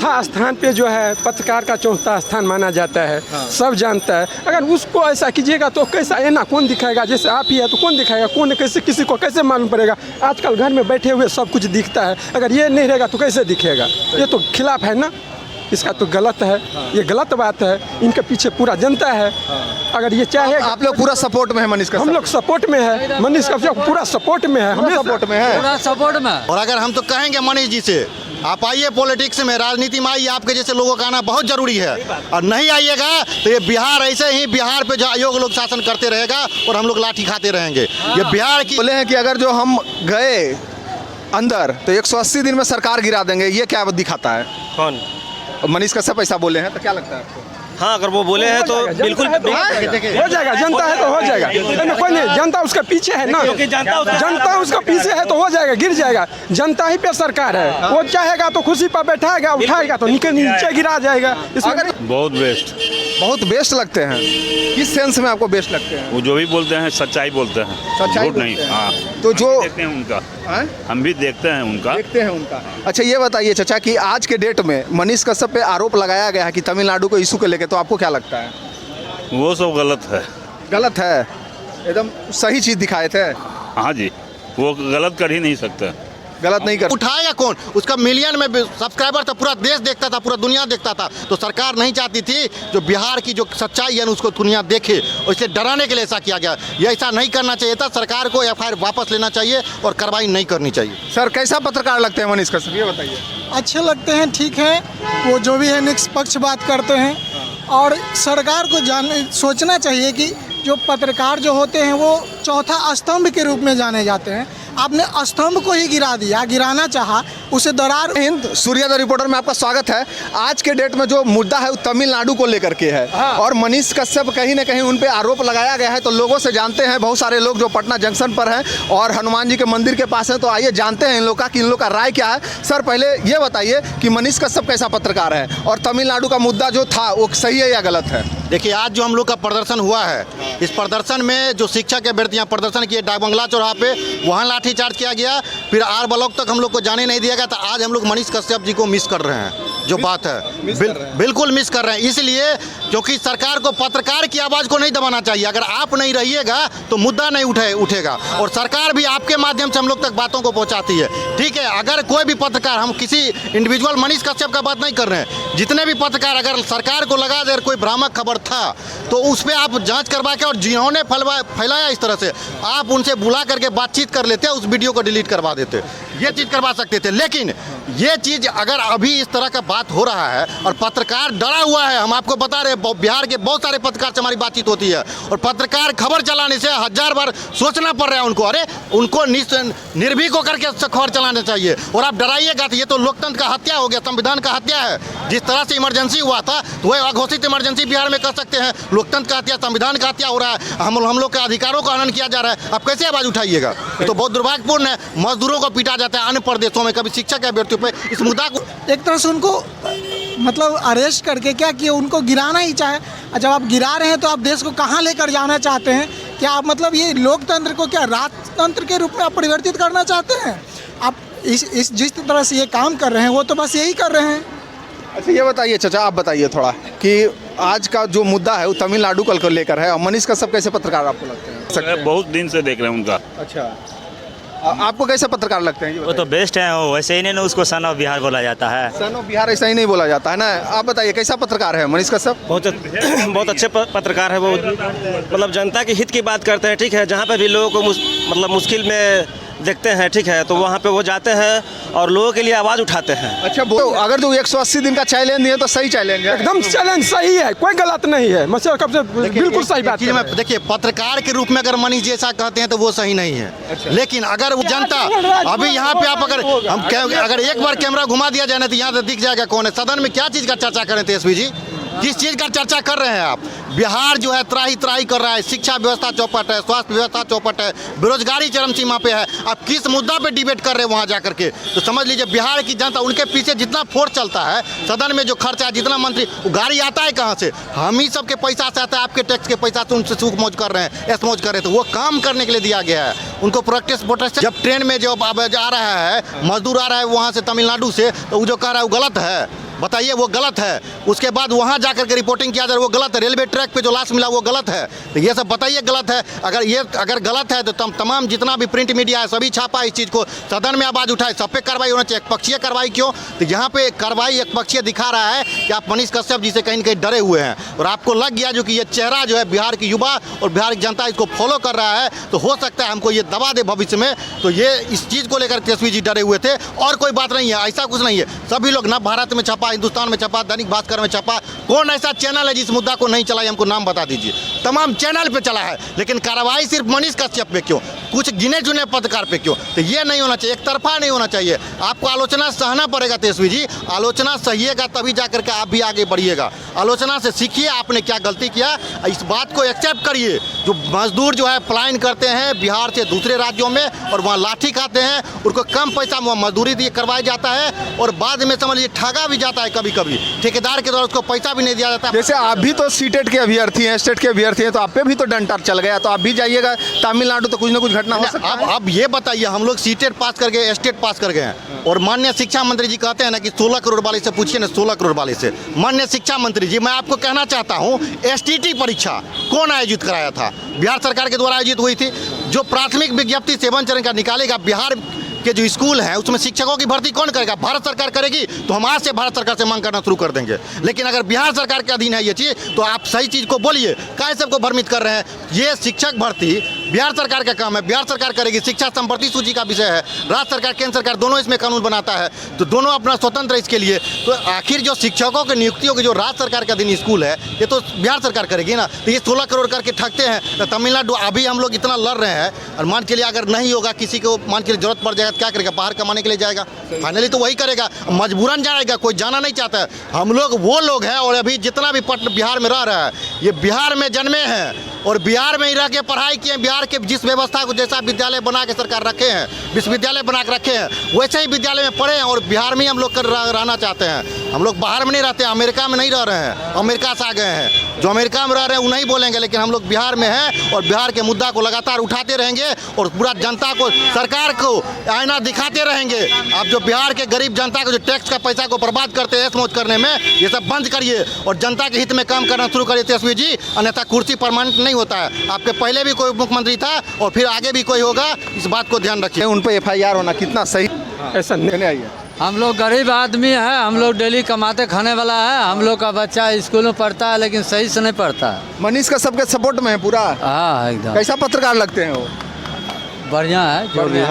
चौथा स्थान पे जो है पत्रकार का चौथा स्थान माना जाता है। सब जानता है। अगर उसको ऐसा कीजिएगा तो कैसा है ना, कौन दिखाएगा? जैसे आप ही है तो कौन दिखाएगा? कौन कैसे, किसी को कैसे मालूम पड़ेगा? आजकल घर में बैठे हुए सब कुछ दिखता है। अगर ये नहीं रहेगा तो कैसे दिखेगा? ये तो खिलाफ है ना, इसका तो गलत है। ये गलत बात है। इनके पीछे पूरा जनता है। अगर ये चाहे, आप लोग पूरा सपोर्ट में है मनीष कश्यप? हम लोग सपोर्ट में है। मनीष कश्यप पूरा सपोर्ट में है। हम सपोर्ट में है, पूरा सपोर्ट में। और अगर हम तो कहेंगे मनीष जी से, आप आइए पॉलिटिक्स में, राजनीति में आइए, आपके जैसे लोगों का आना बहुत जरूरी है। और नहीं आइएगा तो ये बिहार ऐसे ही बिहार पे जो आयोग लोग शासन करते रहेगा और हम लोग लाठी खाते रहेंगे। ये बिहार की बोले हैं कि अगर जो हम गए अंदर तो 180 दिन में सरकार गिरा देंगे, ये क्या दिखाता है? कौन? मनीष कश्यप ऐसा बोले हैं तो क्या लगता है आपको? हाँ, अगर वो बोले हैं तो बिल्कुल हो जाएगा। जनता है तो हो जाएगा। कोई नहीं, जनता उसके पीछे है ना, क्योंकि जनता उसका पीछे है तो हो जाएगा, गिर जाएगा। जनता ही पे सरकार है। वो चाहेगा तो खुशी पर बैठाएगा, उठाएगा तो नीचे गिरा जाएगा। अगर बहुत बेस्ट, बहुत बेस्ट लगते हैं, किस सेंस में आपको बेस्ट लगते हैं? वो जो भी बोलते हैं सच्चाई बोलते हैं, सच्चाई झूठ नहीं। बोलते हैं। हाँ, तो जो देखते हैं उनका, हैं? हम भी देखते हैं उनका। देखते हैं उनका। अच्छा ये बताइए चाचा कि आज के डेट में मनीष कश्यप पे आरोप लगाया गया है कि तमिलनाडु को इशू को लेकर, तो आपको क्या लगता है? वो सब गलत है। गलत है? एकदम सही चीज दिखाए थे। हाँ जी, वो गलत कर ही नहीं सकते। गलत नहीं कर उठाएगा कौन? उसका मिलियन में सब्सक्राइबर था, पूरा देश देखता था, पूरा दुनिया देखता था। तो सरकार नहीं चाहती थी जो बिहार की जो सच्चाई है उसको दुनिया देखे, और इसलिए डराने के लिए ऐसा किया गया। ये ऐसा नहीं करना चाहिए था। सरकार को FIR वापस लेना चाहिए और कार्रवाई नहीं करनी चाहिए। सर कैसा पत्रकार लगते हैं मनीष कश्यप, ये बताइए? अच्छे लगते हैं, ठीक है। वो जो भी है निष्पक्ष बात करते हैं। और सरकार को सोचना चाहिए कि जो पत्रकार जो होते हैं वो चौथा स्तंभ के रूप में जाने जाते हैं। आपने स्तंभ को ही गिरा दिया, गिराना चाहा, उसे दरार। हिंद सूर्योदय रिपोर्टर में आपका स्वागत है। आज के डेट में जो मुद्दा है वो तमिलनाडु को लेकर के है। और मनीष कश्यप कहीं ना कहीं उन पे आरोप लगाया गया है। तो लोगों से जानते हैं, बहुत सारे लोग जो पटना जंक्शन पर हैं और हनुमान जी के मंदिर के पास हैं, तो आइए जानते हैं इन लोग का कि इन लोग का राय क्या है। सर पहले ये बताइए कि मनीष कश्यप कैसा पत्रकार है और तमिलनाडु का मुद्दा जो था वो सही है या गलत है? देखिए, आज जो हम लोग का प्रदर्शन हुआ है, इस प्रदर्शन में जो शिक्षक अभ्यर्थी यहाँ प्रदर्शन किए डाकबंगला चौराहा पे, वहाँ लाठीचार्ज किया गया। फिर R ब्लॉक तक हम लोग को जाने नहीं दिया गया। तो आज हम लोग मनीष कश्यप जी को मिस कर रहे हैं। जो बात है बिल्कुल मिस कर रहे हैं, इसलिए क्योंकि सरकार को पत्रकार की आवाज़ को नहीं दबाना चाहिए। अगर आप नहीं रहिएगा तो मुद्दा नहीं उठेगा। और सरकार भी आपके माध्यम से हम लोग तक बातों को पहुँचाती है। ठीक है, अगर कोई भी पत्रकार, हम किसी इंडिविजुअल मनीष कश्यप का बात नहीं कर रहे हैं, जितने भी पत्रकार, अगर सरकार को लगा अगर कोई भ्रामक खबर था तो उस पर आप जांच करवा के, और जिन्होंने फैलाया इस तरह से, आप उनसे बुला करके बातचीत कर लेते, उस वीडियो को डिलीट करवा देते। ये चीज़ करवा सकते थे। लेकिन ये चीज़ अगर अभी इस तरह का बात हो रहा है और पत्रकार डरा हुआ है, हम आपको बता रहे हैं, बिहार के बहुत सारे पत्रकार से हमारी बातचीत होती है और पत्रकार खबर चलाने से 1000 बार सोचना पड़ रहा है उनको। अरे उनको निर्भीक होकर के खबर चलाना चाहिए। और आप डराइएगा तो ये तो लोकतंत्र का हत्या हो गया, संविधान का हत्या है। जिस तरह से इमरजेंसी हुआ था तो वह अघोषित इमरजेंसी बिहार में कर सकते हैं। लोकतंत्र का हत्या, संविधान का हत्या हो रहा है। हम लोग के अधिकारों का हनन किया जा रहा है। आप कैसे आवाज़ उठाइएगा? ये तो बहुत दुर्भाग्यपूर्ण है। मजदूरों को पीटा जाता है अन्य प्रदेशों में, कभी शिक्षक अभ्यर्थियों पे। इस मुद्दा को एक तरह से उनको मतलब अरेस्ट करके क्या किया, उनको गिराना ही चाहे। जब आप गिरा रहे हैं तो आप देश को कहाँ लेकर जाना चाहते हैं? क्या आप मतलब ये लोकतंत्र को क्या राजतंत्र के रूप में आप परिवर्तित करना चाहते हैं? आप इस जिस तरह से ये काम कर रहे हैं वो तो बस यही कर रहे हैं। अच्छा ये बताइए चाचा, आप बताइए थोड़ा कि आज का जो मुद्दा है वो तमिलनाडु को लेकर है और मनीष कश्यप कैसे पत्रकार आपको लगते हैं? बहुत दिन से देख रहे हैं उनका। अच्छा, आपको कैसे पत्रकार लगते हैं? वो तो बेस्ट है। वो वैसे ही नहीं ना, उसको सन ऑफ बिहार बोला जाता है। सन ऑफ बिहार ऐसा ही नहीं बोला जाता है ना। आप बताइए कैसा पत्रकार है मनीष कश्यप? बहुत अच्छे पत्रकार है वो। मतलब जनता के हित की बात करते हैं। ठीक है, जहाँ पे भी लोगों को मतलब मुश्किल में देखते हैं, ठीक है, तो वहाँ पे वो जाते हैं और लोगों के लिए आवाज़ उठाते हैं। अच्छा, तो अगर जो 180 दिन का चैलेंज दिए तो सही चैलेंज है? एकदम चैलेंज सही है, कोई गलत नहीं है। मतलब कब से बिल्कुल सही बात है। देखिए, पत्रकार के रूप में अगर मनीष जी ऐसा कहते हैं तो वो सही नहीं है। लेकिन अगर वो जनता, अभी यहाँ पे आप अगर एक बार कैमरा घुमा दिया जाए ना तो यहाँ से दिख जाएगा कौन है। सदन में क्या चीज़ का चर्चा करें तेजस्वी जी? किस चीज़ का चर्चा कर रहे हैं आप? बिहार जो है त्राही त्राही कर रहा है। शिक्षा व्यवस्था चौपट है, स्वास्थ्य व्यवस्था चौपट है, बेरोजगारी चरम सीमा पे है। आप किस मुद्दा पे डिबेट कर रहे हैं वहाँ जा करके? तो समझ लीजिए बिहार की जनता, उनके पीछे जितना फोर्स चलता है, सदन में जो खर्चा है, जितना मंत्री, गाड़ी आता है कहाँ से? हम ही सबके पैसा से आता है, आपके टैक्स के पैसा से उनसे सूख मौज कर रहे हैं, ऐस मौज कर रहे हैं। तो वो काम करने के लिए दिया गया है उनको। प्रोटेस्ट जब ट्रेन में जो आ रहा है मजदूर आ रहा है वहाँ से तमिलनाडु से, तो वो जो कह रहा है वो गलत है। बताइए वो गलत है। उसके बाद वहाँ जाकर के रिपोर्टिंग किया जा रहा है, वो गलत है। रेलवे ट्रैक पे जो लाश मिला वो गलत है। तो ये सब बताइए गलत है। अगर गलत है तो तमाम जितना भी प्रिंट मीडिया है सभी छापा इस चीज़ को, सदन में आवाज़ उठाए, सब पे कार्रवाई होना चाहिए। एकपक्षीय कार्रवाई क्यों? तो यहाँ पे कार्रवाई एकपक्षीय दिखा रहा है कि आप मनीष कश्यप जी से कहीं न कहीं डरे हुए हैं और आपको लग गया जो कि ये चेहरा जो है बिहार की युवा और बिहार की जनता इसको फॉलो कर रहा है, तो हो सकता है हमको ये दबा दे भविष्य में। तो ये इस चीज़ को लेकर तेजस्वी जी डरे हुए थे और कोई बात नहीं है, ऐसा कुछ नहीं है। सभी लोग नव भारत में छपा, हिंदुस्तान में छपा, दैनिक भास्कर में छपा। कौन ऐसा चैनल है जिस मुद्दा को नहीं चला? हमको नाम बता दीजिए। तमाम चैनल पे चला है, लेकिन कार्रवाई सिर्फ मनीष कश्यप पे क्यों? कुछ गिने चुने पत्रकार पे क्यों? तो ये नहीं होना चाहिए, एक तरफा नहीं होना चाहिए। आपको आलोचना सहना पड़ेगा तेजस्वी जी, आलोचना सहिएगा तभी जाकर के आप भी आगे बढ़िएगा। आलोचना से सीखिए आपने क्या गलती किया, इस बात को एक्सेप्ट करिए। जो मजदूर जो है पलायन करते हैं बिहार से दूसरे राज्यों में और वहाँ लाठी खाते हैं, उनको कम पैसा मजदूरी दिए करवाया जाता है और बाद में समझ लीजिए ठगा भी जाता है। कभी कभी ठेकेदार के द्वारा उसको पैसा भी नहीं दिया जाता। जैसे आप भी तो सीटेट के अभ्यर्थी हैं, स्टेट के अभ्यर्थी हैं, तो आप पे भी तो डंटर चल गया, तो आप भी जाइएगा तमिलनाडु, तो कुछ ना कुछ घटना हो सकता है। अब ये बताइए, हम लोग सीटेट पास कर गए, स्टेट पास कर गए हैं और माननीय शिक्षा मंत्री जी कहते हैं ना कि 16 करोड़ वाले से पूछिए ना, 16 करोड़ वाले से। माननीय शिक्षा मंत्री जी, मैं आपको कहना चाहता हूँ, STT परीक्षा कौन आयोजित कराया था? बिहार सरकार के द्वारा आयोजित हुई थी। जो प्राथमिक विज्ञप्ति 7 चरण का निकालेगा बिहार के जो स्कूल हैं उसमें शिक्षकों की भर्ती कौन करेगा? भारत सरकार करेगी। तो हम आज से भारत सरकार से मांग करना शुरू कर देंगे। लेकिन अगर बिहार सरकार के अधीन है ये चीज़, तो आप सही चीज़ को बोलिए, काहे सबको भ्रमित कर रहे हैं? ये शिक्षक भर्ती बिहार सरकार का काम है, बिहार सरकार करेगी। शिक्षा संपत्ति सूची का विषय है, राज्य सरकार केंद्र सरकार दोनों इसमें कानून बनाता है, तो दोनों अपना स्वतंत्र इसके लिए। तो आखिर जो शिक्षकों की नियुक्तियों की जो राज्य सरकार के अधीन स्कूल है ये तो बिहार सरकार करेगी ना। तो ये 16 करोड़ करके ठगते हैं। तो तमिलनाडु अभी हम लोग इतना लड़ रहे हैं और मान के लिए अगर नहीं होगा, किसी को मान के लिए जरूरत पड़ जाएगा तो क्या करेगा? बाहर कमाने के लिए जाएगा, फाइनली तो वही करेगा, मजबूरन जाएगा, कोई जाना नहीं चाहता है। हम लोग वो लोग हैं और अभी जितना भी पटना बिहार में रह रहा है ये बिहार में जन्मे हैं और बिहार में ही रह के पढ़ाई किए। बिहार के जिस व्यवस्था को जैसा विद्यालय बना के सरकार रखे हैं, विश्वविद्यालय बना के रखे हैं, वैसे ही विद्यालय में पढ़े हैं और बिहार में ही हम लोग रहना चाहते हैं। हम लोग बाहर में नहीं रहते, अमेरिका में नहीं रह रहे हैं, अमेरिका से आ गए हैं। जो अमेरिका में रह रहे हैं वो नहीं बोलेंगे, लेकिन हम लोग बिहार में हैं और बिहार के मुद्दा को लगातार उठाते रहेंगे और पूरा जनता को, सरकार को आईना दिखाते रहेंगे। आप जो बिहार के गरीब जनता को जो टैक्स का पैसा को बर्बाद करते हैं ऐश-मौज करने में, ये सब बंद करिए और जनता के हित में काम करना शुरू करिए तेजस्वी जी, अन्यथा कुर्सी परमानेंट नहीं होता है। आपके पहले भी कोई मुख्यमंत्री था और फिर आगे भी कोई होगा, इस बात को ध्यान रखिए। उन पर FIR होना कितना सही? ऐसा नहीं आइए। हम लोग गरीब आदमी हैं, हम लोग डेली कमाते खाने वाला है। हम लोग का बच्चा स्कूल में पढ़ता है लेकिन सही से नहीं पढ़ता है। मनीष का सबके सपोर्ट में है पूरा? हाँ एकदम। कैसा पत्रकार लगते हैं वो? बढ़िया है, जो भी है।